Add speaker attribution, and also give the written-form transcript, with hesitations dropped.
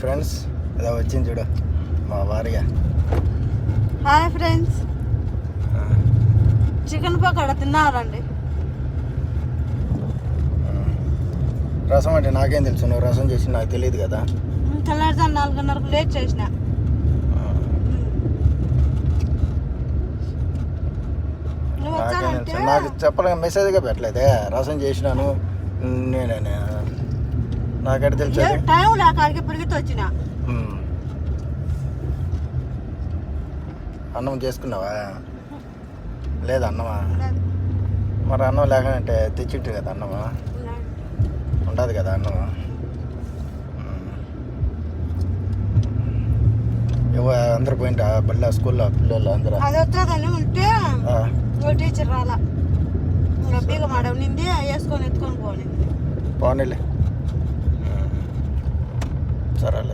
Speaker 1: Friends ఇలా వచ్చింది చూడు మా భార్య.
Speaker 2: హాయ్ ఫ్రెండ్స్, చికెన్ పకోడా తిన్నారండి.
Speaker 1: రసం అంటే నాకేం తెలుసు, నువ్వు రసం చేసి నాకు తెలియదు కదా.
Speaker 2: తెల్లారుజాము 4:30కు లేట్ చేసిన.
Speaker 1: నాకేం తెలుసు, నాకు చెప్పడం మెసేజ్గా పెట్టలేదే రసం చేసినాను నేనే. నాకెట తెలుసు
Speaker 2: టైం లేక అడిగి పరిగెత్తి వచ్చిన.
Speaker 1: అన్నం చేసుకున్నావా? లేదా అన్నమా? మరి అన్నం లేకంటే తెచ్చింటు కదా అన్నమా? ఉండదు కదా అన్నమా? అందరు పోయింటా బళ్ళ స్కూల్లో పిల్లలు అందరూ?
Speaker 2: అది వస్తుందని ఉంటే టీచర్ రాలా, ఇంకా బీగ మాడ నింది వేసుకొని ఎత్తుకొని పోనీ.
Speaker 1: పోనీలే, సరేలే.